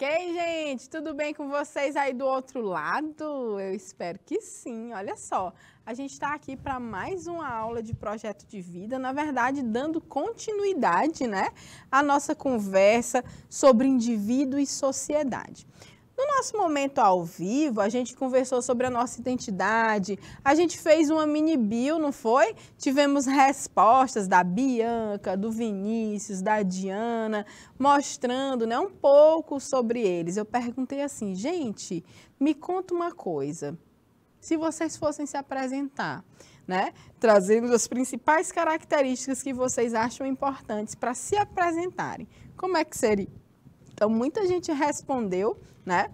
Ok, gente? Tudo bem com vocês aí do outro lado? Eu espero que sim. Olha só, a gente está aqui para mais uma aula de projeto de vida, na verdade, dando continuidade, né, à nossa conversa sobre indivíduo e sociedade. No nosso momento ao vivo, a gente conversou sobre a nossa identidade, a gente fez uma mini bio, não foi? Tivemos respostas da Bianca, do Vinícius, da Diana, mostrando, né, um pouco sobre eles. Eu perguntei assim, gente, me conta uma coisa, se vocês fossem se apresentar, né, trazendo as principais características que vocês acham importantes para se apresentarem, como é que seria? Então, muita gente respondeu, né?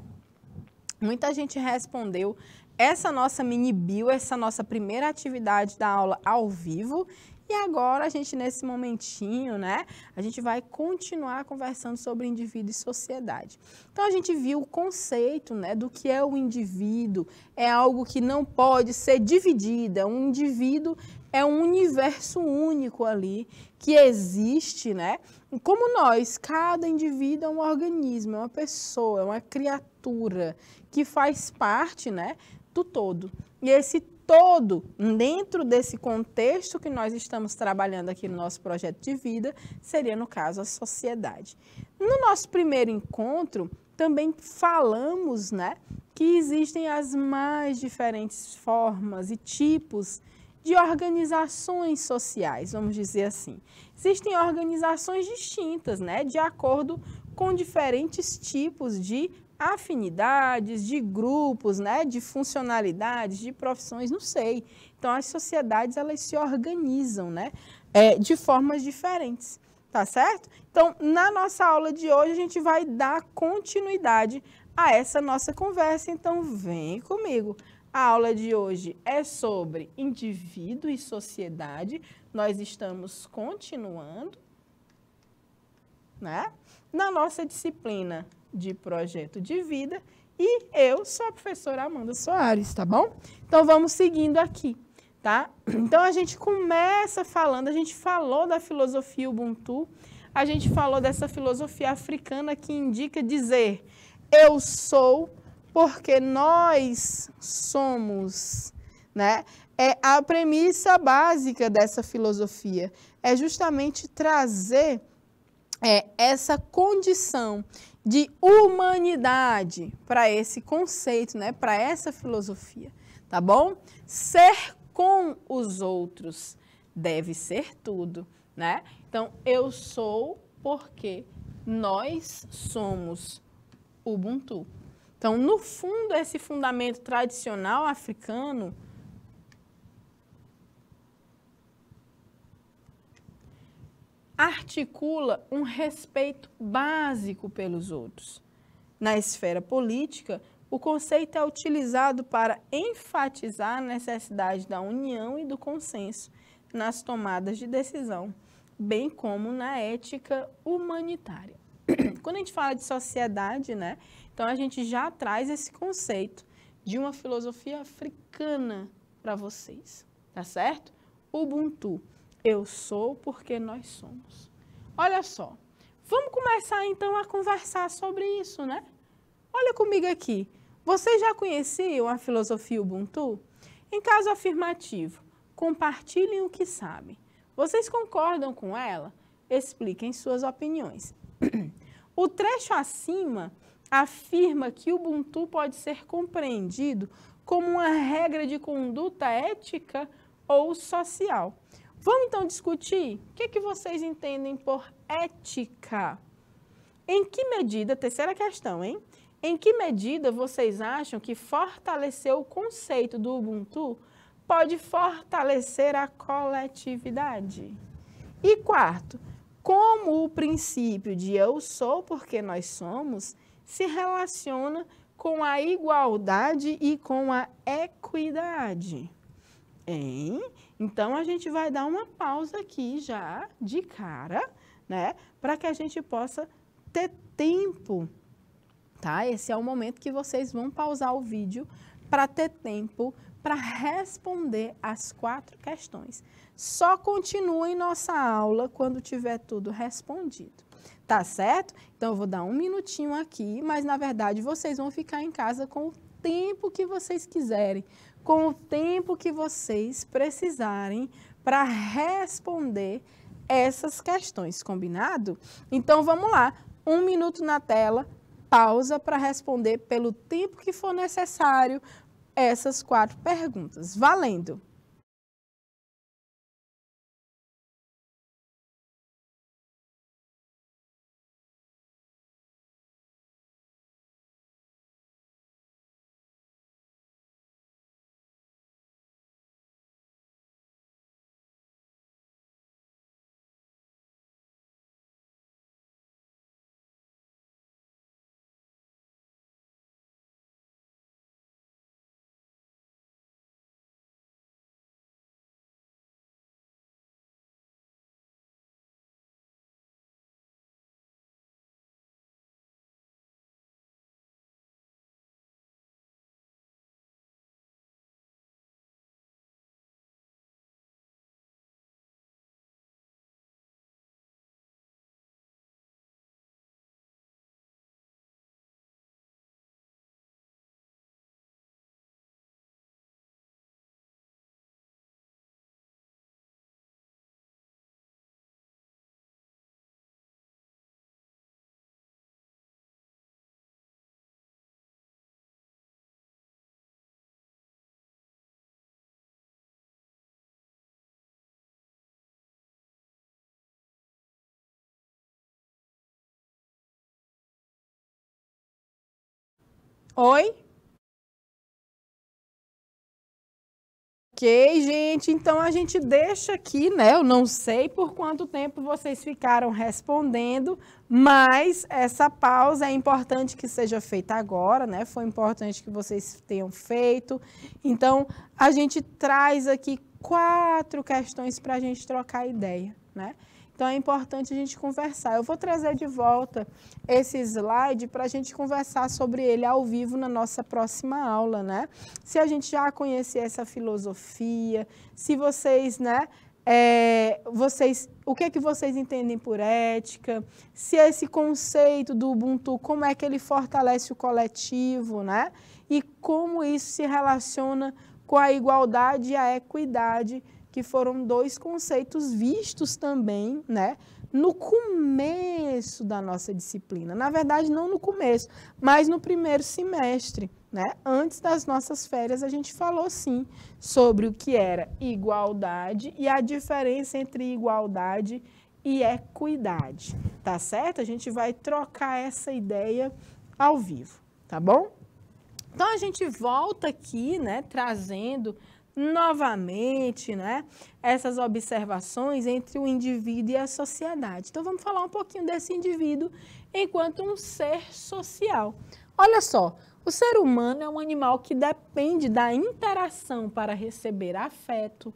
Muita gente respondeu essa nossa mini bio, essa nossa primeira atividade da aula ao vivo. E agora, a gente, nesse momentinho, né? A gente vai continuar conversando sobre indivíduo e sociedade. Então, a gente viu o conceito, né, do que é o indivíduo. É algo que não pode ser dividido. Um indivíduo é um universo único ali, que existe, né? Como nós, cada indivíduo é um organismo, é uma pessoa, é uma criatura que faz parte, né, do todo. E esse todo, dentro desse contexto que nós estamos trabalhando aqui no nosso projeto de vida, seria, no caso, a sociedade. No nosso primeiro encontro, também falamos, né, que existem as mais diferentes formas e tipos de organizações sociais, vamos dizer assim. Existem organizações distintas, né, de acordo com diferentes tipos de afinidades, de grupos, né, de funcionalidades, de profissões, não sei. Então, as sociedades, elas se organizam, né, de formas diferentes, tá certo? Então, na nossa aula de hoje, a gente vai dar continuidade a essa nossa conversa, então vem comigo. A aula de hoje é sobre indivíduo e sociedade. Nós estamos continuando, né, na nossa disciplina de projeto de vida e eu sou a professora Amanda Soares, tá bom? Então, vamos seguindo aqui, tá? Então, a gente começa falando, a gente falou da filosofia Ubuntu, a gente falou dessa filosofia africana que indica dizer eu sou porque nós somos, né? É a premissa básica dessa filosofia, é justamente trazer essa condição de humanidade para esse conceito, né? Para essa filosofia, tá bom? Ser com os outros deve ser tudo, né? Então, eu sou porque nós somos Ubuntu. Então, no fundo, esse fundamento tradicional africano articula um respeito básico pelos outros. Na esfera política, o conceito é utilizado para enfatizar a necessidade da união e do consenso nas tomadas de decisão, bem como na ética humanitária. Quando a gente fala de sociedade, né, então a gente já traz esse conceito de uma filosofia africana para vocês, tá certo? Ubuntu, eu sou porque nós somos. Olha só, vamos começar então a conversar sobre isso, né? Olha comigo aqui, vocês já conheciam a filosofia Ubuntu? Em caso afirmativo, compartilhem o que sabem. Vocês concordam com ela? Expliquem suas opiniões. O trecho acima afirma que o Ubuntu pode ser compreendido como uma regra de conduta ética ou social. Vamos então discutir o que vocês entendem por ética. Em que medida, terceira questão, hein? Em que medida vocês acham que fortalecer o conceito do Ubuntu pode fortalecer a coletividade? E quarto, como o princípio de eu sou porque nós somos se relaciona com a igualdade e com a equidade? Hein? Então, a gente vai dar uma pausa aqui já de cara, né? Para que a gente possa ter tempo, tá? Esse é o momento que vocês vão pausar o vídeo para ter tempo para responder as 4 questões. Só continuem nossa aula quando tiver tudo respondido. tá certo? Então, eu vou dar um minutinho aqui, mas, na verdade, vocês vão ficar em casa com o tempo que vocês quiserem, com o tempo que vocês precisarem para responder essas questões, combinado? Então, vamos lá, 1 minuto na tela, pausa para responder pelo tempo que for necessário essas 4 perguntas. Valendo! Oi? Ok, gente, então a gente deixa aqui, né? Eu não sei por quanto tempo vocês ficaram respondendo, mas essa pausa é importante que seja feita agora, né? Foi importante que vocês tenham feito. Então, a gente traz aqui 4 questões para a gente trocar ideia, né? Então, é importante a gente conversar. Eu vou trazer de volta esse slide para a gente conversar sobre ele ao vivo na nossa próxima aula, né? Se a gente já conhecer essa filosofia, se vocês, né, o que é que vocês entendem por ética, se esse conceito do Ubuntu, como é que ele fortalece o coletivo, né? E como isso se relaciona com a igualdade e a equidade, que foram 2 conceitos vistos também, né, no começo da nossa disciplina. Na verdade, não no começo, mas no primeiro semestre, né? Antes das nossas férias, a gente falou, sim, sobre o que era igualdade e a diferença entre igualdade e equidade, tá certo? A gente vai trocar essa ideia ao vivo, tá bom? Então, a gente volta aqui, né, trazendo novamente, né, essas observações entre o indivíduo e a sociedade. Então, vamos falar um pouquinho desse indivíduo enquanto um ser social. Olha só, o ser humano é um animal que depende da interação para receber afeto,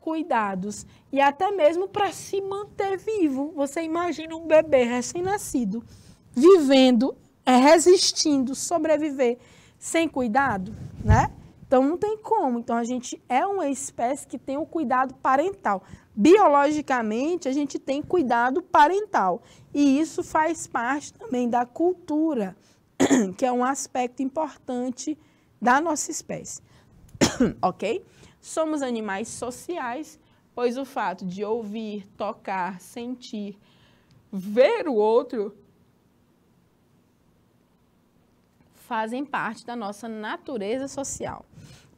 cuidados e até mesmo para se manter vivo. Você imagina um bebê recém-nascido vivendo, resistindo, sobreviver sem cuidado, né? Então, não tem como. Então, a gente é uma espécie que tem o cuidado parental. Biologicamente, a gente tem cuidado parental. E isso faz parte também da cultura, que é um aspecto importante da nossa espécie. Ok? Somos animais sociais, pois o fato de ouvir, tocar, sentir, ver o outro fazem parte da nossa natureza social.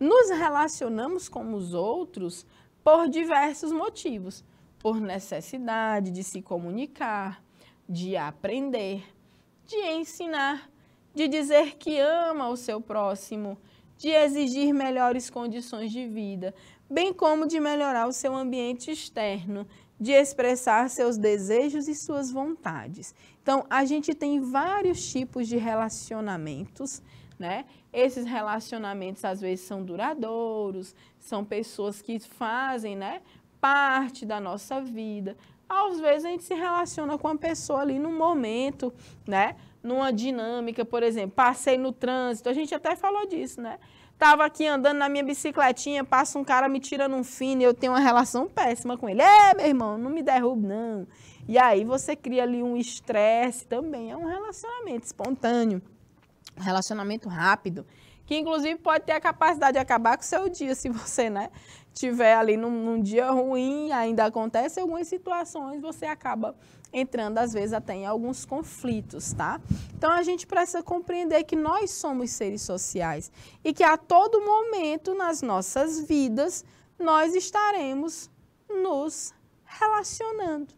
Nos relacionamos com os outros por diversos motivos, por necessidade de se comunicar, de aprender, de ensinar, de dizer que ama o seu próximo, de exigir melhores condições de vida, bem como de melhorar o seu ambiente externo, de expressar seus desejos e suas vontades. Então, a gente tem vários tipos de relacionamentos, né? Esses relacionamentos, às vezes, são duradouros, são pessoas que fazem, né, parte da nossa vida. Às vezes, a gente se relaciona com uma pessoa ali num momento, né, numa dinâmica, por exemplo, passei no trânsito, a gente até falou disso, né? Estava aqui andando na minha bicicletinha, passa um cara me tirando um fino e eu tenho uma relação péssima com ele. Meu irmão, não me derrube, não. E aí você cria ali um estresse também, é um relacionamento espontâneo, um relacionamento rápido, que inclusive pode ter a capacidade de acabar com o seu dia, se você, né, tiver ali num dia ruim, ainda acontece algumas situações, você acaba entrando às vezes até em alguns conflitos, tá? Então a gente precisa compreender que nós somos seres sociais e que a todo momento nas nossas vidas nós estaremos nos relacionando,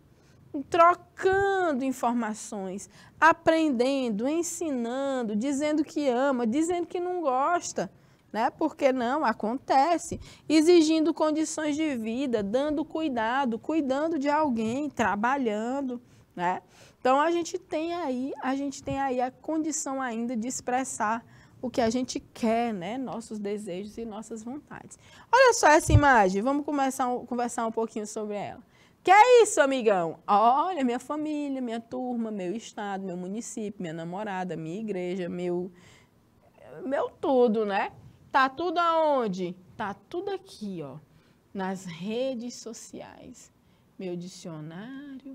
trocando informações, aprendendo, ensinando, dizendo que ama, dizendo que não gosta, né? Porque não acontece, exigindo condições de vida, dando cuidado, cuidando de alguém, trabalhando, né? Então a gente tem aí a condição ainda de expressar o que a gente quer, né? Nossos desejos e nossas vontades. Olha só essa imagem, vamos conversar um pouquinho sobre ela. Que é isso, amigão? Olha, minha família, minha turma, meu estado, meu município, minha namorada, minha igreja, meu tudo, né? Tá tudo aonde? Tá tudo aqui, ó, nas redes sociais. Meu dicionário,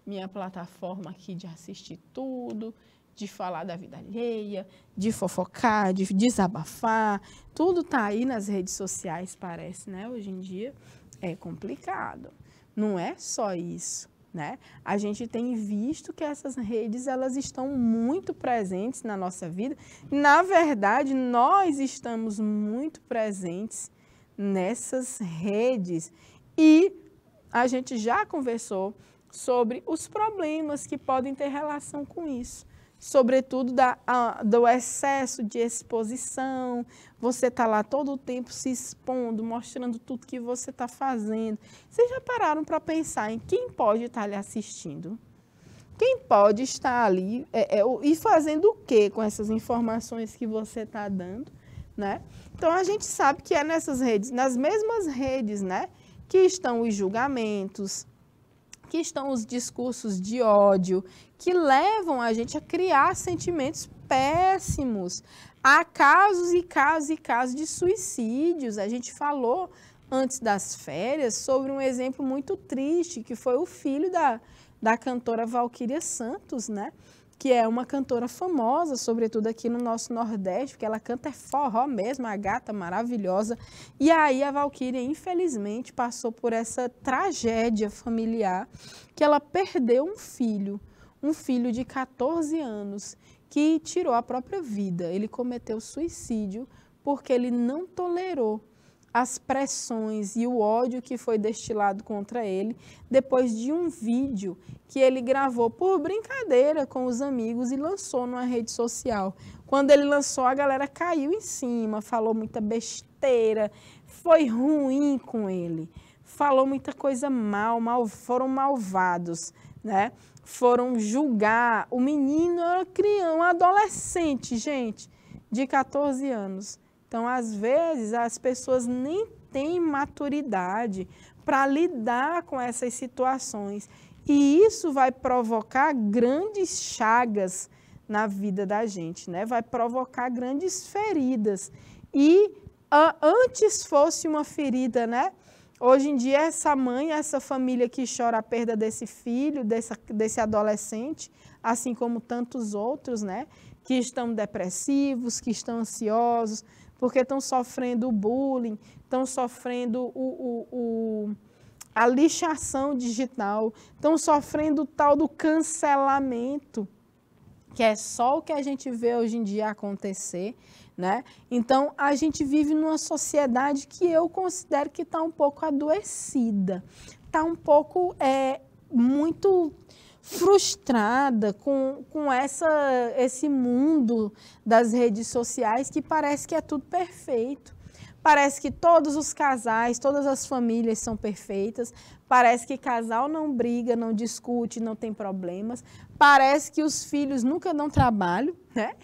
minha plataforma aqui de assistir tudo, de falar da vida alheia, de fofocar, de desabafar. Tudo tá aí nas redes sociais, parece, né? Hoje em dia é complicado. Não é só isso, né? A gente tem visto que essas redes, elas estão muito presentes na nossa vida. Na verdade, nós estamos muito presentes nessas redes e a gente já conversou sobre os problemas que podem ter relação com isso. Sobretudo do excesso de exposição, você está lá todo o tempo se expondo, mostrando tudo que você está fazendo. Vocês já pararam para pensar em quem pode estar lhe assistindo? Quem pode estar ali e fazendo o quê com essas informações que você está dando, né? Então, a gente sabe que é nessas redes, nas mesmas redes, né, que estão os julgamentos, que estão os discursos de ódio, que levam a gente a criar sentimentos péssimos. Há casos e casos e casos de suicídios. A gente falou antes das férias sobre um exemplo muito triste, que foi o filho da cantora Valquíria Santos, né? Que é uma cantora famosa, sobretudo aqui no nosso Nordeste, porque ela canta forró mesmo, a gata maravilhosa. E aí a Valquíria, infelizmente, passou por essa tragédia familiar, que ela perdeu um filho de 14 anos, que tirou a própria vida. Ele cometeu suicídio porque ele não tolerou as pressões e o ódio que foi destilado contra ele depois de um vídeo que ele gravou por brincadeira com os amigos e lançou numa rede social. Quando ele lançou, a galera caiu em cima, falou muita besteira, foi ruim com ele, falou muita coisa foram malvados, né? Foram julgar. O menino era criança, um adolescente, gente, de 14 anos. Então, às vezes, as pessoas nem têm maturidade para lidar com essas situações. E isso vai provocar grandes chagas na vida da gente, né? Vai provocar grandes feridas. E antes fosse uma ferida, né? Hoje em dia, essa mãe, essa família que chora a perda desse filho, desse adolescente, assim como tantos outros, né? Que estão depressivos, que estão ansiosos, porque estão sofrendo o bullying, estão sofrendo a lixação digital, estão sofrendo o tal do cancelamento, que é só o que a gente vê hoje em dia acontecer, né? Então, a gente vive numa sociedade que eu considero que está um pouco adoecida, está um pouco muito frustrada com esse mundo das redes sociais, que parece que é tudo perfeito. Parece que todos os casais, todas as famílias são perfeitas. Parece que casal não briga, não discute, não tem problemas. Parece que os filhos nunca dão trabalho, né?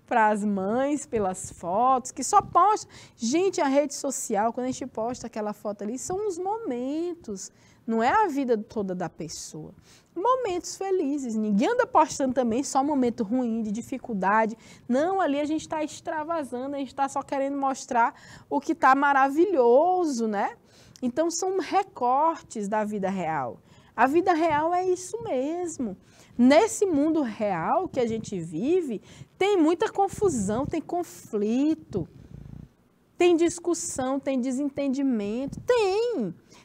Para as mães, pelas fotos, que só postam. Gente, a rede social, quando a gente posta aquela foto ali, são os momentos, não é a vida toda da pessoa. Momentos felizes, ninguém anda postando também só momento ruim, de dificuldade. Não, ali a gente está extravasando, a gente está só querendo mostrar o que está maravilhoso, né? Então, são recortes da vida real. A vida real é isso mesmo. Nesse mundo real que a gente vive, tem muita confusão, tem conflito, tem discussão, tem desentendimento,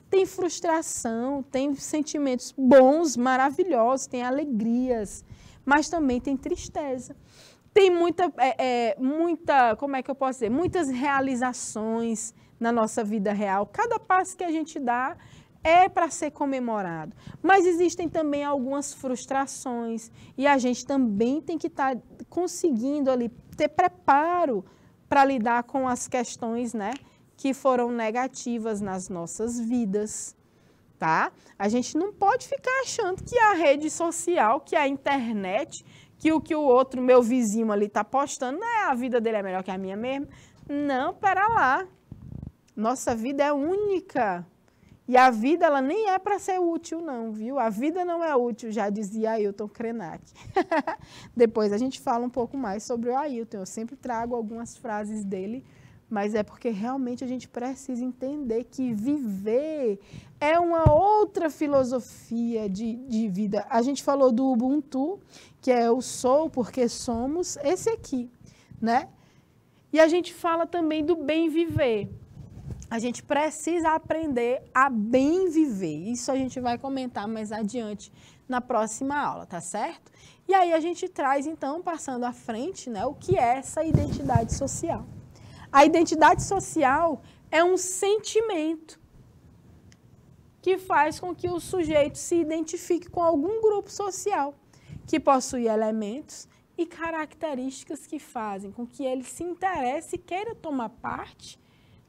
tem frustração, tem sentimentos bons, maravilhosos, tem alegrias, mas também tem tristeza. Tem muita, como é que eu posso dizer, muitas realizações na nossa vida real. Cada passo que a gente dá é para ser comemorado. Mas existem também algumas frustrações e a gente também tem que estar conseguindo ali ter preparo para lidar com as questões, né, que foram negativas nas nossas vidas, tá? A gente não pode ficar achando que a rede social, que a internet, que o outro, meu vizinho ali está postando, a vida dele é melhor que a minha mesmo. Não, pera lá. Nossa vida é única. E a vida, ela nem é para ser útil, não, viu? A vida não é útil, já dizia Ailton Krenak. Depois a gente fala um pouco mais sobre o Ailton. Eu sempre trago algumas frases dele, mas é porque realmente a gente precisa entender que viver é uma outra filosofia de vida. A gente falou do Ubuntu, que é eu sou porque somos, esse aqui, né? E a gente fala também do bem viver. A gente precisa aprender a bem viver. Isso a gente vai comentar mais adiante na próxima aula, tá certo? E aí a gente traz, então, passando à frente, né, o que é essa identidade social. A identidade social é um sentimento que faz com que o sujeito se identifique com algum grupo social, que possui elementos e características que fazem com que ele se interesse e queira tomar parte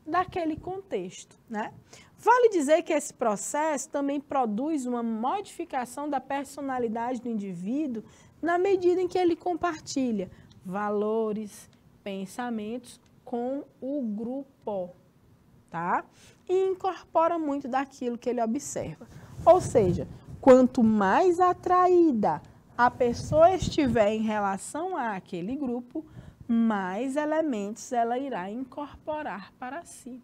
daquele contexto, né? Vale dizer que esse processo também produz uma modificação da personalidade do indivíduo na medida em que ele compartilha valores, pensamentos com o grupo, tá? E incorpora muito daquilo que ele observa. Ou seja, quanto mais atraída a pessoa estiver em relação àquele grupo, mais elementos ela irá incorporar para si.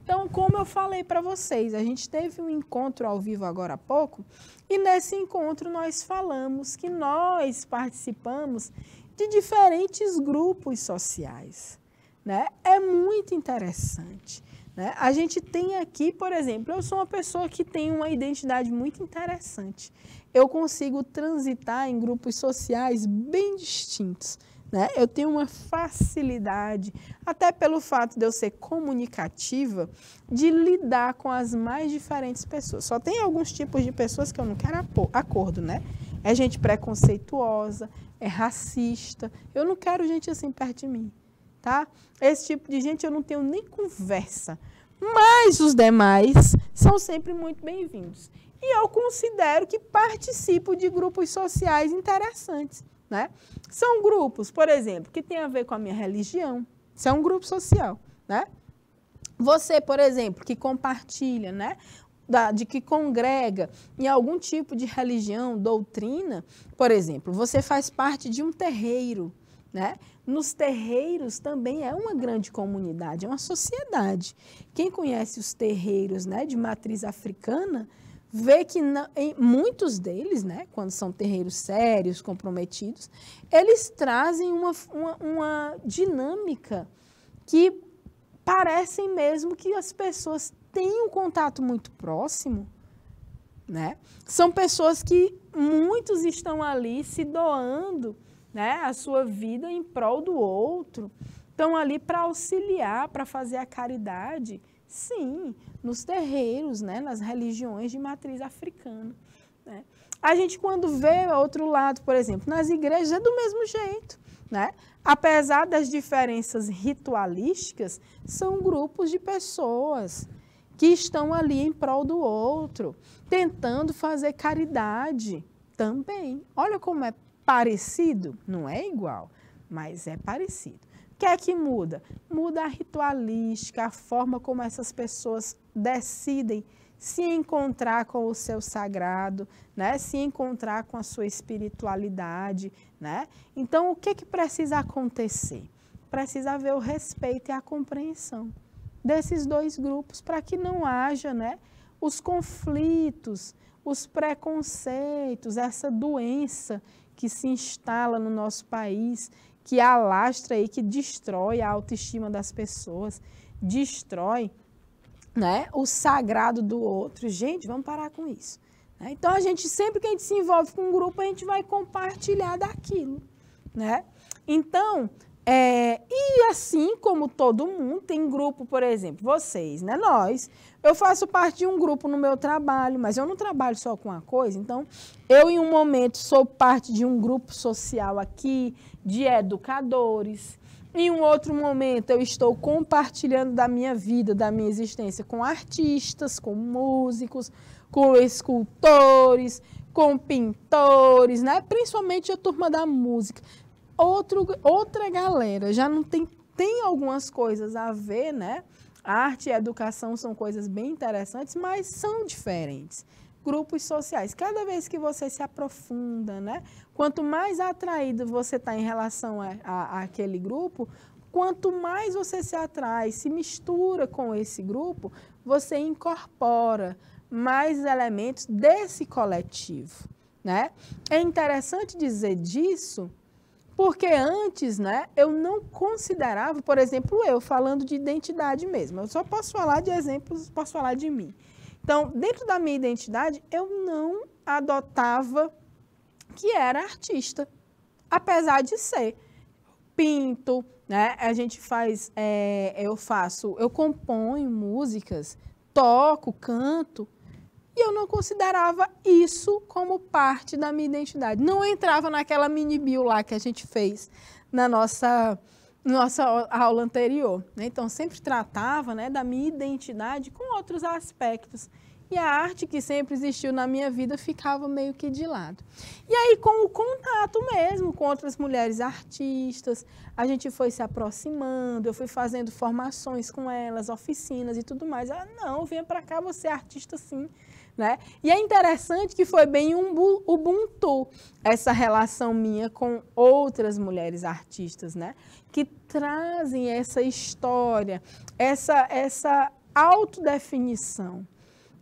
Então, como eu falei para vocês, a gente teve um encontro ao vivo agora há pouco, e nesse encontro nós falamos que nós participamos de diferentes grupos sociais, né? É muito interessante, né? A gente tem aqui, por exemplo, eu sou uma pessoa que tem uma identidade muito interessante. Eu consigo transitar em grupos sociais bem distintos, né? Eu tenho uma facilidade, até pelo fato de eu ser comunicativa, de lidar com as mais diferentes pessoas. Só tem alguns tipos de pessoas que eu não quero acordo, né? É gente preconceituosa, é racista. Eu não quero gente assim perto de mim, tá? Esse tipo de gente eu não tenho nem conversa. Mas os demais são sempre muito bem-vindos. E eu considero que participo de grupos sociais interessantes, né? São grupos, por exemplo, que tem a ver com a minha religião. Isso é um grupo social, né? Você, por exemplo, que compartilha, né? De que congrega em algum tipo de religião, doutrina, por exemplo, você faz parte de um terreiro, né? Nos terreiros também é uma grande comunidade, é uma sociedade. Quem conhece os terreiros, né, de matriz africana, vê que em muitos deles, né, quando são terreiros sérios, comprometidos, eles trazem uma dinâmica que parecem mesmo que as pessoas têm um contato muito próximo, né? São pessoas que muitos estão ali se doando, né, a sua vida em prol do outro, estão ali para auxiliar, para fazer a caridade. Sim, nos terreiros, né, nas religiões de matriz africana, né? A gente, quando vê outro lado, por exemplo, nas igrejas, é do mesmo jeito, né? Apesar das diferenças ritualísticas, são grupos de pessoas que estão ali em prol do outro, tentando fazer caridade também. Olha como é parecido, não é igual, mas é parecido. O que é que muda? Muda a ritualística, a forma como essas pessoas decidem se encontrar com o seu sagrado, né? Se encontrar com a sua espiritualidade, né? Então, o que precisa acontecer? Precisa haver o respeito e a compreensão desses dois grupos para que não haja, né, os conflitos, os preconceitos, essa doença que se instala no nosso país, que alastra e que destrói a autoestima das pessoas, destrói, né, o sagrado do outro. Gente, vamos parar com isso. Né? Então, sempre que a gente se envolve com um grupo, a gente vai compartilhar daquilo. Né? Então, e assim como todo mundo, tem grupo, por exemplo, vocês, né, nós, eu faço parte de um grupo no meu trabalho, mas eu não trabalho só com uma coisa, então eu em um momento sou parte de um grupo social aqui, de educadores, em um outro momento eu estou compartilhando da minha vida, da minha existência com artistas, com músicos, com escultores, com pintores, né, principalmente a turma da música. Outra galera, já não tem algumas coisas a ver, né? Arte e educação são coisas bem interessantes, mas são diferentes. Grupos sociais, cada vez que você se aprofunda, né? Quanto mais atraído você está em relação àquele grupo, quanto mais você se atrai, se mistura com esse grupo, você incorpora mais elementos desse coletivo, né? É interessante dizer disso, porque antes, né, eu não considerava, por exemplo, eu falando de identidade mesmo, eu só posso falar de exemplos, posso falar de mim. Então, dentro da minha identidade, eu não adotava que era artista, apesar de ser. Pinto, né, eu componho músicas, toco, canto, e eu não considerava isso como parte da minha identidade. Não entrava naquela mini bio lá que a gente fez na nossa aula anterior. Né? Então, sempre tratava, né, da minha identidade com outros aspectos. E a arte que sempre existiu na minha vida ficava meio que de lado. E aí, com o contato mesmo com outras mulheres artistas, a gente foi se aproximando, eu fui fazendo formações com elas, oficinas e tudo mais. Ela, não, venha para cá, você é artista sim. Né? E é interessante que foi bem um Ubuntu, essa relação minha com outras mulheres artistas, né? Que trazem essa história, essa autodefinição.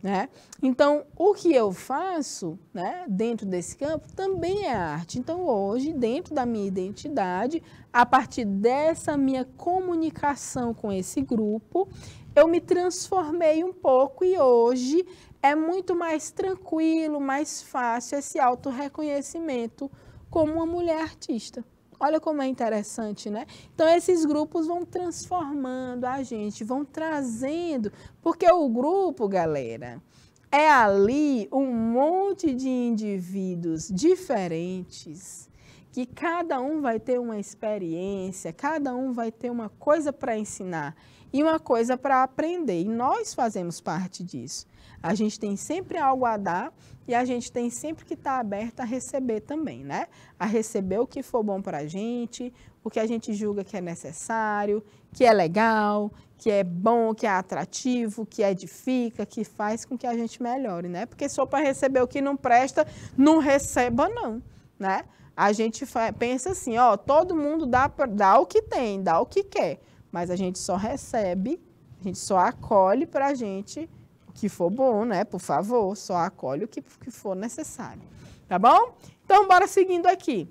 Né? Então, o que eu faço, né, dentro desse campo também é arte. Então, hoje, dentro da minha identidade, a partir dessa minha comunicação com esse grupo, eu me transformei um pouco e hoje é muito mais tranquilo, mais fácil esse autorreconhecimento como uma mulher artista. Olha como é interessante, né? Então, esses grupos vão transformando a gente, vão trazendo, porque o grupo, galera, é ali um monte de indivíduos diferentes, que cada um vai ter uma experiência, cada um vai ter uma coisa para ensinar e uma coisa para aprender. E nós fazemos parte disso. A gente tem sempre algo a dar e a gente tem sempre que estar aberto a receber também, né? A receber o que for bom para a gente, o que a gente julga que é necessário, que é legal, que é bom, que é atrativo, que edifica, que faz com que a gente melhore, né? Porque só para receber o que não presta, não receba não, né? A gente pensa assim, ó, todo mundo dá o que tem, dá o que quer, mas a gente só recebe, a gente só acolhe para a gente o que for bom, né? Por favor, só acolhe o que for necessário, tá bom? Então, bora seguindo aqui.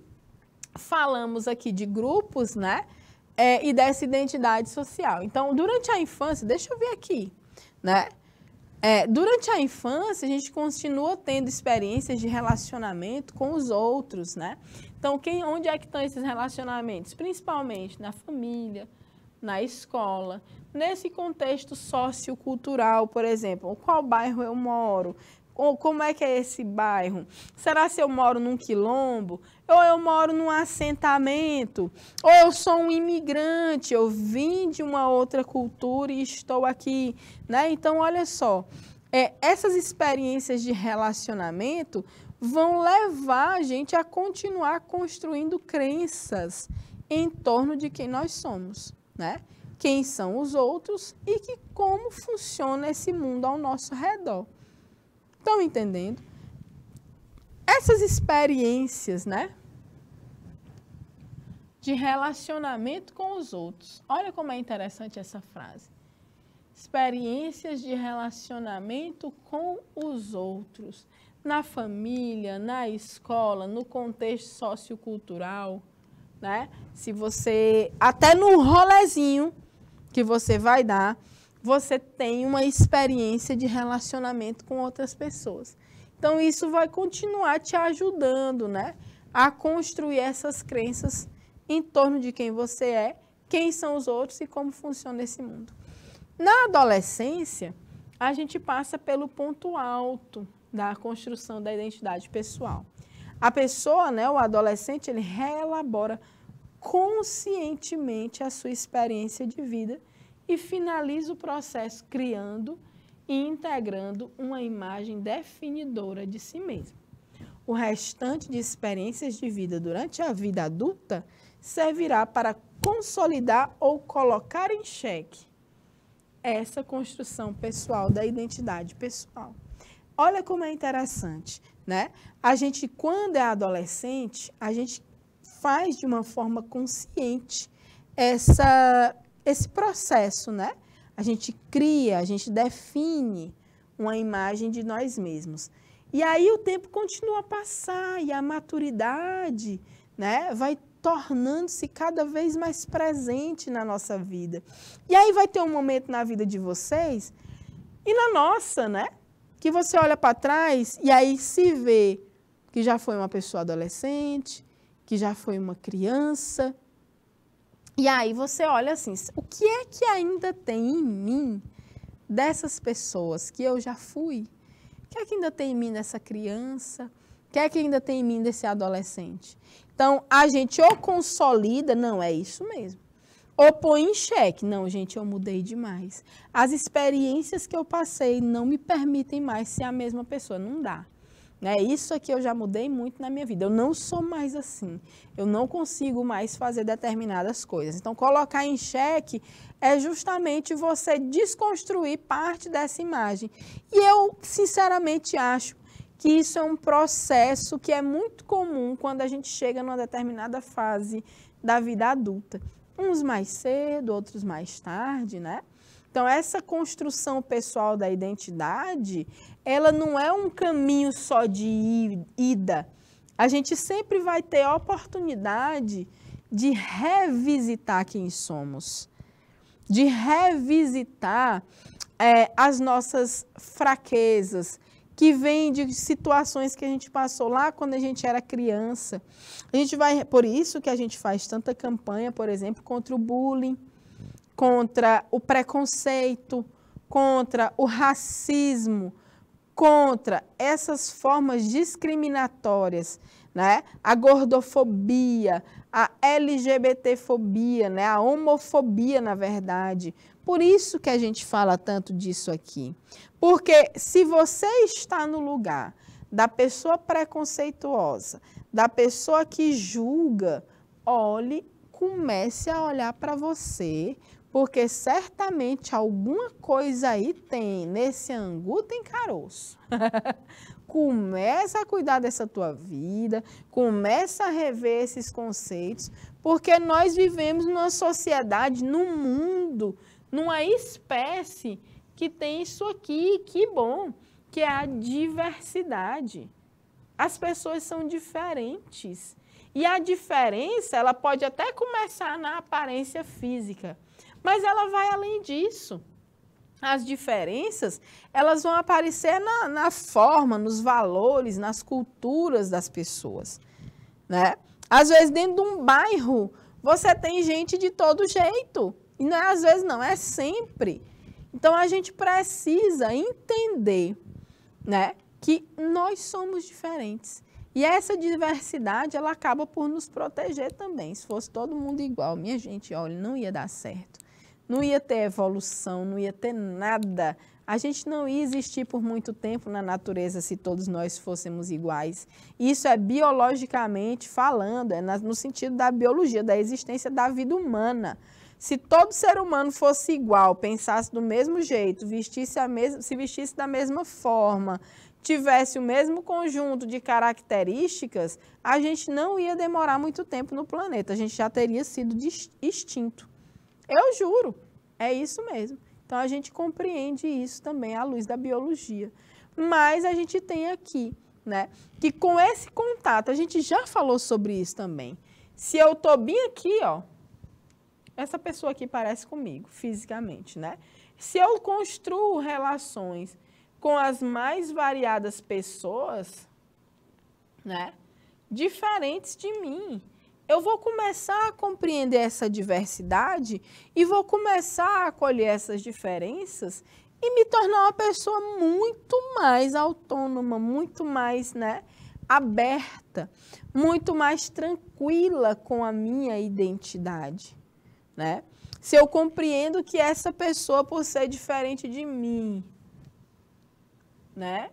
Falamos aqui de grupos, né? E dessa identidade social. Então, durante a infância, deixa eu ver aqui, né? Durante a infância, a gente continua tendo experiências de relacionamento com os outros, né? Então, onde é que estão esses relacionamentos? Principalmente na família, na escola, nesse contexto sociocultural, por exemplo, qual bairro eu moro, ou como é que é esse bairro? Será se eu moro num quilombo? Ou eu moro num assentamento? Ou eu sou um imigrante, eu vim de uma outra cultura e estou aqui, né? Então, olha só, essas experiências de relacionamento vão levar a gente a continuar construindo crenças em torno de quem nós somos, né? Quem são os outros e como funciona esse mundo ao nosso redor. Estão entendendo? Essas experiências, né, de relacionamento com os outros. Olha como é interessante essa frase. Experiências de relacionamento com os outros. na família, na escola, no contexto sociocultural, né? Se você, até no rolezinho que você vai dar, você tem uma experiência de relacionamento com outras pessoas. Então, isso vai continuar te ajudando, né, a construir essas crenças em torno de quem você é, quem são os outros e como funciona esse mundo. Na adolescência, a gente passa pelo ponto alto da construção da identidade pessoal. A pessoa, né, o adolescente, ele reelabora conscientemente a sua experiência de vida e finaliza o processo criando e integrando uma imagem definidora de si mesmo. O restante de experiências de vida durante a vida adulta servirá para consolidar ou colocar em xeque essa construção pessoal da identidade pessoal. Olha como é interessante, né? A gente, quando é adolescente, a gente faz de uma forma consciente esse processo, né? A gente cria, a gente define uma imagem de nós mesmos. E aí o tempo continua a passar e a maturidade, né, vai tornando-se cada vez mais presente na nossa vida. E aí vai ter um momento na vida de vocês e na nossa, né, que você olha para trás e aí se vê que já foi uma pessoa adolescente, que já foi uma criança. E aí você olha assim, o que é que ainda tem em mim dessas pessoas que eu já fui? O que é que ainda tem em mim dessa criança? O que é que ainda tem em mim desse adolescente? Então, a gente ou consolida, não, é isso mesmo. Ou põe em xeque, não, gente, eu mudei demais. As experiências que eu passei não me permitem mais ser a mesma pessoa, não dá. Isso aqui eu já mudei muito na minha vida, eu não sou mais assim, eu não consigo mais fazer determinadas coisas. Então, colocar em xeque é justamente você desconstruir parte dessa imagem. E eu, sinceramente, acho que isso é um processo que é muito comum quando a gente chega numa determinada fase da vida adulta. Uns mais cedo, outros mais tarde, né? Então, essa construção pessoal da identidade, ela não é um caminho só de ida. A gente sempre vai ter a oportunidade de revisitar quem somos, de revisitar as nossas fraquezas, que vêm de situações que a gente passou lá quando a gente era criança. Por isso que a gente faz tanta campanha, por exemplo, contra o bullying, contra o preconceito, contra o racismo, contra essas formas discriminatórias, né? A gordofobia, a LGBTfobia, né? A homofobia, na verdade. Por isso que a gente fala tanto disso aqui. Porque se você está no lugar da pessoa preconceituosa, da pessoa que julga, comece a olhar para você, porque certamente alguma coisa aí tem, nesse angu tem caroço. Começa a cuidar dessa tua vida, começa a rever esses conceitos, porque nós vivemos numa sociedade, num mundo, numa espécie que tem isso aqui, que bom, que é a diversidade. As pessoas são diferentes. E a diferença, ela pode até começar na aparência física, mas ela vai além disso. As diferenças, elas vão aparecer na forma, nos valores, nas culturas das pessoas, né? Às vezes, dentro de um bairro, você tem gente de todo jeito. E não é às vezes, não, é sempre. Então, a gente precisa entender, né, que nós somos diferentes. E essa diversidade, ela acaba por nos proteger também. Se fosse todo mundo igual, minha gente, olha, não ia dar certo. Não ia ter evolução, não ia ter nada. A gente não ia existir por muito tempo na natureza se todos nós fôssemos iguais. Isso é biologicamente falando, é no sentido da biologia, da existência da vida humana. Se todo ser humano fosse igual, pensasse do mesmo jeito, se vestisse da mesma forma, tivesse o mesmo conjunto de características, a gente não ia demorar muito tempo no planeta, a gente já teria sido extinto. Eu juro, é isso mesmo. Então, a gente compreende isso também à luz da biologia. Mas a gente tem aqui né? Que com esse contato, a gente já falou sobre isso também. Se eu estou bem aqui, ó, essa pessoa aqui parece comigo, fisicamente, né? Se eu construo relações com as mais variadas pessoas, né? Diferentes de mim, eu vou começar a compreender essa diversidade e vou começar a acolher essas diferenças e me tornar uma pessoa muito mais autônoma, muito mais, né, aberta, muito mais tranquila com a minha identidade, né? Se eu compreendo que essa pessoa, por ser diferente de mim, né,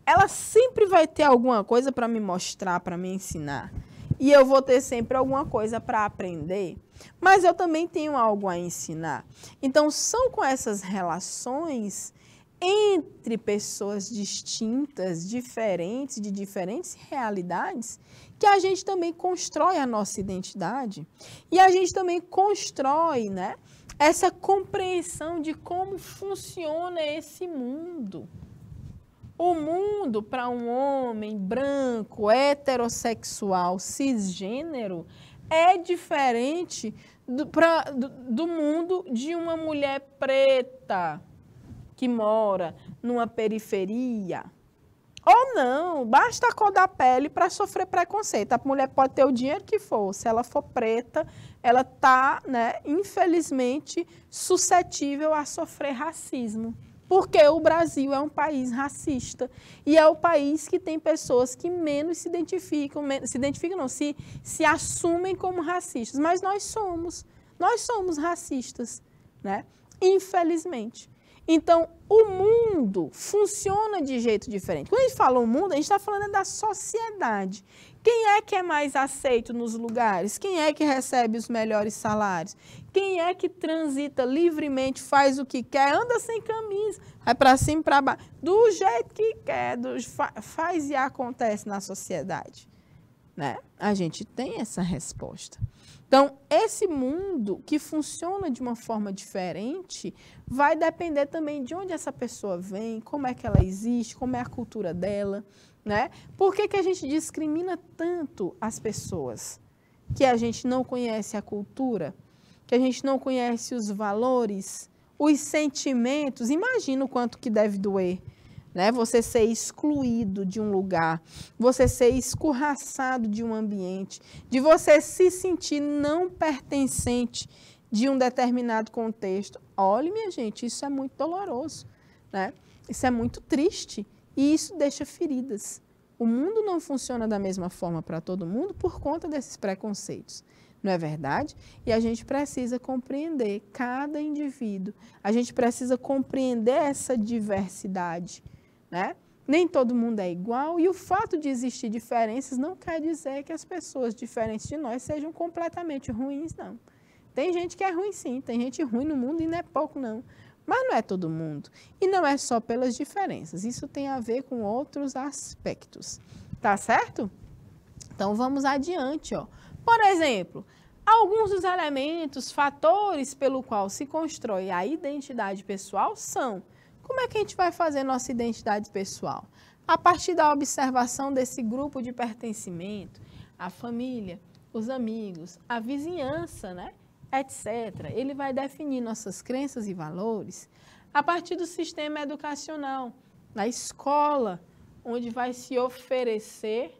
ela sempre vai ter alguma coisa para me mostrar, para me ensinar. E eu vou ter sempre alguma coisa para aprender, mas eu também tenho algo a ensinar. Então, são com essas relações entre pessoas distintas, diferentes, de diferentes realidades, que a gente também constrói a nossa identidade. E a gente também constrói, né, essa compreensão de como funciona esse mundo. O mundo para um homem branco, heterossexual, cisgênero, é diferente do mundo de uma mulher preta que mora numa periferia. Ou não, basta a cor da pele para sofrer preconceito. A mulher pode ter o dinheiro que for, se ela for preta, ela está, né, infelizmente, suscetível a sofrer racismo. Porque o Brasil é um país racista e é o país que tem pessoas que menos se assumem como racistas, mas nós somos racistas, né? Infelizmente. Então, o mundo funciona de jeito diferente. Quando a gente fala o mundo, a gente está falando da sociedade. Quem é que é mais aceito nos lugares? Quem é que recebe os melhores salários? Quem é que transita livremente, faz o que quer, anda sem camisa, vai para cima e para baixo, do jeito que quer, faz e acontece na sociedade, né? A gente tem essa resposta. Então, esse mundo que funciona de uma forma diferente vai depender também de onde essa pessoa vem, como é que ela existe, como é a cultura dela, né? Por que que a gente discrimina tanto as pessoas? Que a gente não conhece a cultura, que a gente não conhece os valores, os sentimentos. Imagina o quanto que deve doer, né? Você ser excluído de um lugar, você ser escorraçado de um ambiente, de você se sentir não pertencente de um determinado contexto. Olha, minha gente, isso é muito doloroso, né? Isso é muito triste e isso deixa feridas. O mundo não funciona da mesma forma para todo mundo por conta desses preconceitos. Não é verdade? E a gente precisa compreender cada indivíduo, a gente precisa compreender essa diversidade, né? Nem todo mundo é igual e o fato de existir diferenças não quer dizer que as pessoas diferentes de nós sejam completamente ruins, não. Tem gente que é ruim sim, tem gente ruim no mundo e não é pouco não, mas não é todo mundo. E não é só pelas diferenças, isso tem a ver com outros aspectos, tá certo? Então vamos adiante, ó. Por exemplo, alguns dos elementos, fatores pelo qual se constrói a identidade pessoal são: como é que a gente vai fazer nossa identidade pessoal? A partir da observação desse grupo de pertencimento, a família, os amigos, a vizinhança, né, etc. Ele vai definir nossas crenças e valores a partir do sistema educacional, na escola, onde vai se oferecer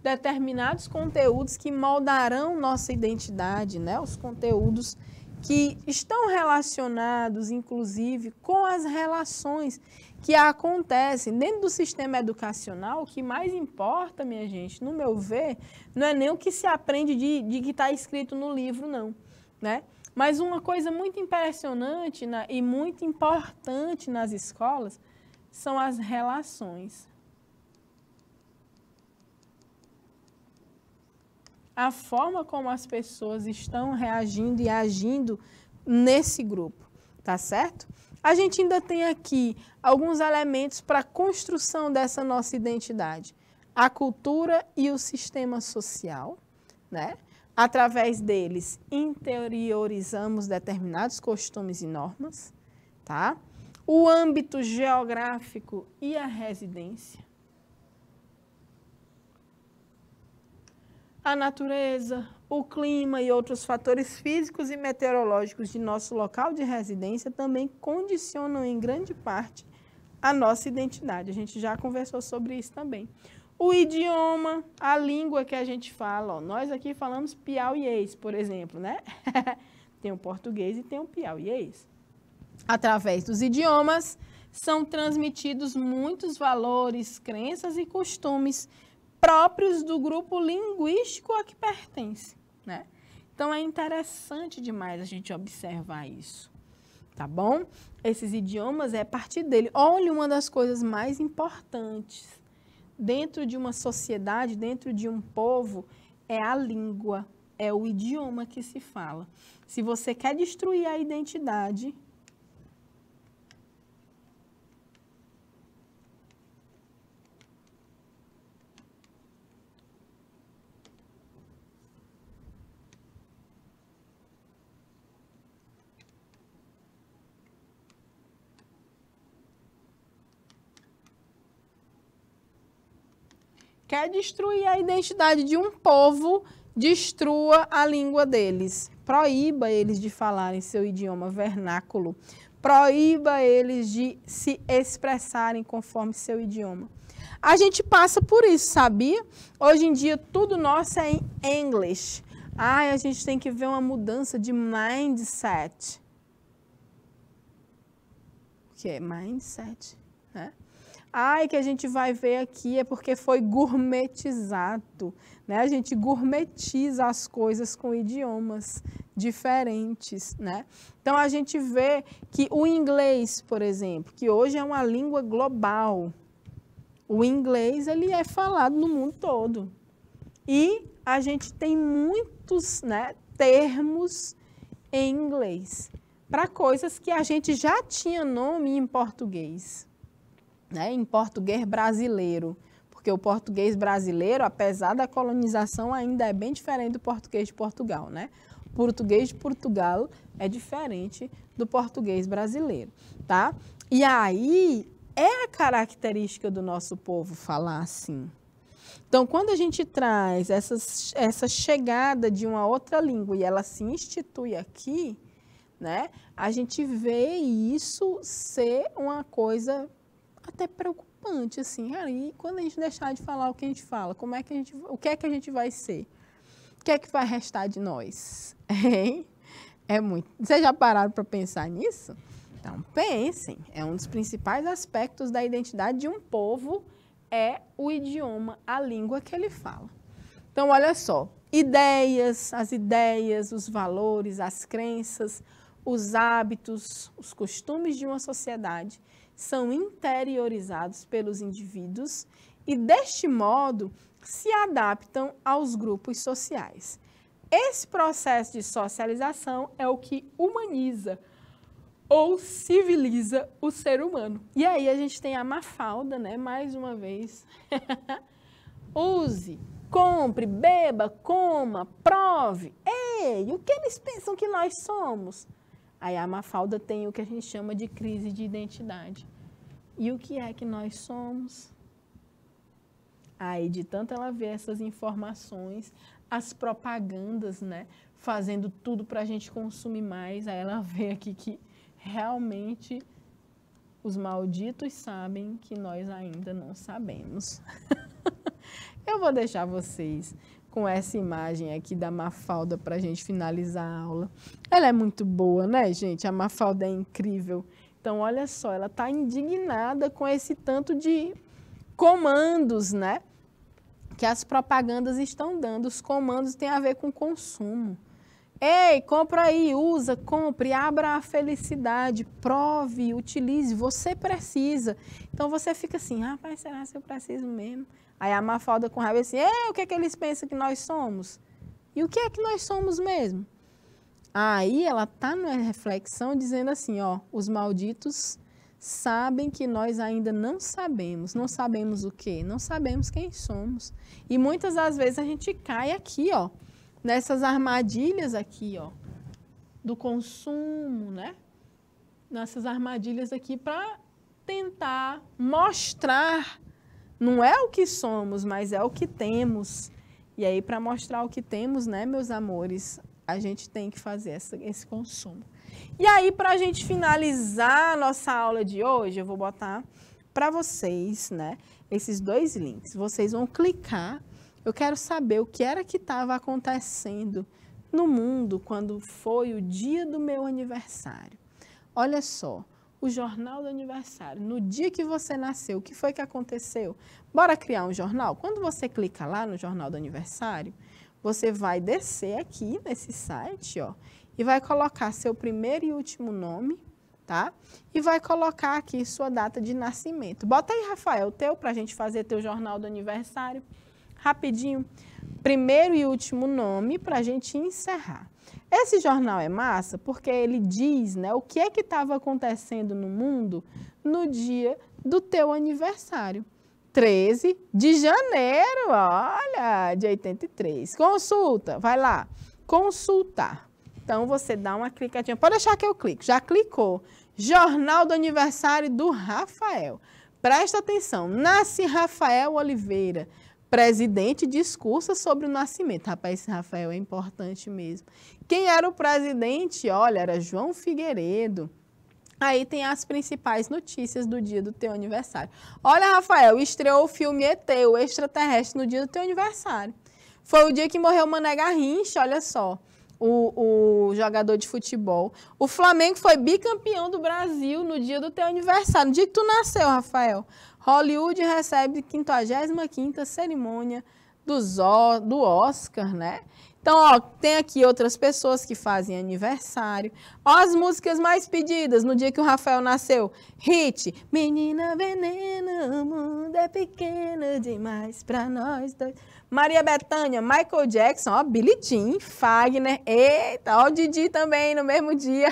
determinados conteúdos que moldarão nossa identidade, né? Os conteúdos que estão relacionados, inclusive, com as relações que acontecem dentro do sistema educacional. O que mais importa, minha gente, no meu ver, não é nem o que se aprende de que está escrito no livro, não, né? Mas uma coisa muito impressionante e muito importante nas escolas são as relações. A forma como as pessoas estão reagindo e agindo nesse grupo, tá certo? A gente ainda tem aqui alguns elementos para a construção dessa nossa identidade. A cultura e o sistema social, né? Através deles, interiorizamos determinados costumes e normas, tá? O âmbito geográfico e a residência. a natureza, o clima e outros fatores físicos e meteorológicos de nosso local de residência também condicionam em grande parte a nossa identidade. A gente já conversou sobre isso também. O idioma, a língua que a gente fala, ó, nós aqui falamos piauiês, por exemplo, né? Tem o português e tem o piauiês. Através dos idiomas, são transmitidos muitos valores, crenças e costumes próprios do grupo linguístico a que pertence, né? Então, é interessante demais a gente observar isso, tá bom? Esses idiomas é a partir dele. Olha, uma das coisas mais importantes dentro de uma sociedade, dentro de um povo, é a língua, é o idioma que se fala. Se você quer destruir a identidade, quer destruir a identidade de um povo, destrua a língua deles. Proíba eles de falarem seu idioma vernáculo. Proíba eles de se expressarem conforme seu idioma. A gente passa por isso, sabia? Hoje em dia, tudo nosso é em English. Ai, a gente tem que ver uma mudança de mindset. O que é mindset, né? Ai, que a gente vai ver aqui é porque foi gourmetizado, né? A gente gourmetiza as coisas com idiomas diferentes, né? Então, a gente vê que o inglês, por exemplo, que hoje é uma língua global, o inglês, ele é falado no mundo todo. E a gente tem muitos, né, termos em inglês para coisas que a gente já tinha nome em português. Né, em português brasileiro, porque o português brasileiro, apesar da colonização, ainda é bem diferente do português de Portugal, né? O português de Portugal é diferente do português brasileiro, tá? E aí, é a característica do nosso povo falar assim. Então, quando a gente traz essa chegada de uma outra língua e ela se institui aqui, né? A gente vê isso ser uma coisa até preocupante, assim, e quando a gente deixar de falar o que a gente fala, o que é que a gente vai ser? O que é que vai restar de nós? Hein? É muito. Vocês já pararam para pensar nisso? Então, pensem, é um dos principais aspectos da identidade de um povo, é o idioma, a língua que ele fala. Então, olha só, as ideias, os valores, as crenças, os hábitos, os costumes de uma sociedade são interiorizados pelos indivíduos e, deste modo, se adaptam aos grupos sociais. Esse processo de socialização é o que humaniza ou civiliza o ser humano. E aí a gente tem a Mafalda, né? Mais uma vez. Use, compre, beba, coma, prove. Ei, o que eles pensam que nós somos? Aí a Mafalda tem o que a gente chama de crise de identidade. E o que é que nós somos? Aí, de tanto ela ver essas informações, as propagandas, né, fazendo tudo para a gente consumir mais, aí ela vê aqui que realmente os malditos sabem que nós ainda não sabemos. Eu vou deixar vocês com essa imagem aqui da Mafalda para a gente finalizar a aula. Ela é muito boa, né, gente? A Mafalda é incrível. Então, olha só, ela está indignada com esse tanto de comandos, né, que as propagandas estão dando. Os comandos têm a ver com consumo. Ei, compra aí, usa, compre, abra a felicidade, prove, utilize, você precisa. Então, você fica assim, rapaz, será que eu preciso mesmo? Aí a Mafalda com raiva assim, o que é que eles pensam que nós somos? E o que é que nós somos mesmo? Aí ela está numa reflexão dizendo assim, ó, os malditos sabem que nós ainda não sabemos. Não sabemos o quê? Não sabemos quem somos. E muitas das vezes a gente cai aqui, ó, nessas armadilhas aqui, ó, do consumo, né? Nessas armadilhas aqui para tentar mostrar, não é o que somos, mas é o que temos. E aí, para mostrar o que temos, né, meus amores, a gente tem que fazer esse consumo. E aí, para a gente finalizar a nossa aula de hoje, eu vou botar para vocês, né, esses 2 links. Vocês vão clicar. Eu quero saber o que era que estava acontecendo no mundo quando foi o dia do meu aniversário. Olha só, o jornal do aniversário. No dia que você nasceu, o que foi que aconteceu? Bora criar um jornal? Quando você clica lá no jornal do aniversário, você vai descer aqui nesse site, ó, e vai colocar seu primeiro e último nome, tá? E vai colocar aqui sua data de nascimento. Bota aí, Rafael, o teu, para a gente fazer teu jornal do aniversário. Rapidinho. Primeiro e último nome para a gente encerrar. Esse jornal é massa porque ele diz, né, o que é que estava acontecendo no mundo no dia do teu aniversário. 13 de janeiro, olha, de 83. Consulta, vai lá, consultar. Então, você dá uma clicadinha. Pode deixar que eu clico. Já clicou. Jornal do aniversário do Rafael. Presta atenção. Nasce Rafael Oliveira. Presidente discursa sobre o nascimento. Rapaz, esse Rafael é importante mesmo. Quem era o presidente? Olha, era João Figueiredo. Aí tem as principais notícias do dia do teu aniversário. Olha, Rafael, estreou o filme ET, o extraterrestre, no dia do teu aniversário. Foi o dia que morreu Mané Garrincha, olha só, o jogador de futebol. O Flamengo foi bicampeão do Brasil no dia do teu aniversário. No dia que tu nasceu, Rafael. Hollywood recebe 55ª cerimônia do Oscar, né? Então, ó, tem aqui outras pessoas que fazem aniversário. Ó, as músicas mais pedidas no dia que o Rafael nasceu. Hit, Menina Veneno, o mundo é pequeno demais pra nós dois. Maria Bethânia, Michael Jackson, ó, Billie Jean, Fagner. Eita, ó, o Didi também no mesmo dia.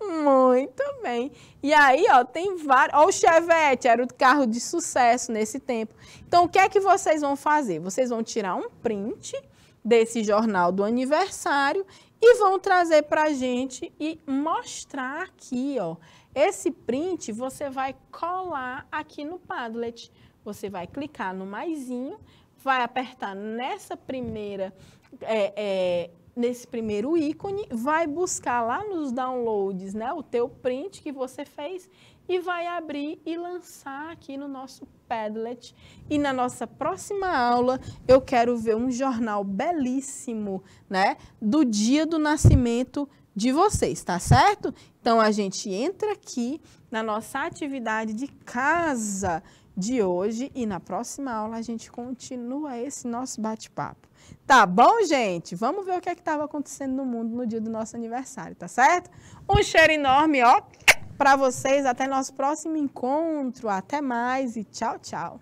Muito bem. E aí, ó, tem vários. Ó, o Chevette era o carro de sucesso nesse tempo. Então, o que é que vocês vão fazer? Vocês vão tirar um print desse jornal do aniversário e vão trazer para a gente e mostrar aqui, ó. Esse print você vai colar aqui no Padlet. Você vai clicar no maisinho, vai apertar nessa primeira nesse primeiro ícone, vai buscar lá nos downloads, né, o teu print que você fez e vai abrir e lançar aqui no nosso Padlet. E na nossa próxima aula, eu quero ver um jornal belíssimo, né, do dia do nascimento de vocês, tá certo? Então, a gente entra aqui na nossa atividade de casa de hoje e na próxima aula a gente continua esse nosso bate-papo. Tá bom, gente? Vamos ver o que é que estava acontecendo no mundo no dia do nosso aniversário, tá certo? Um cheiro enorme, ó, para vocês. Até nosso próximo encontro. Até mais e tchau, tchau.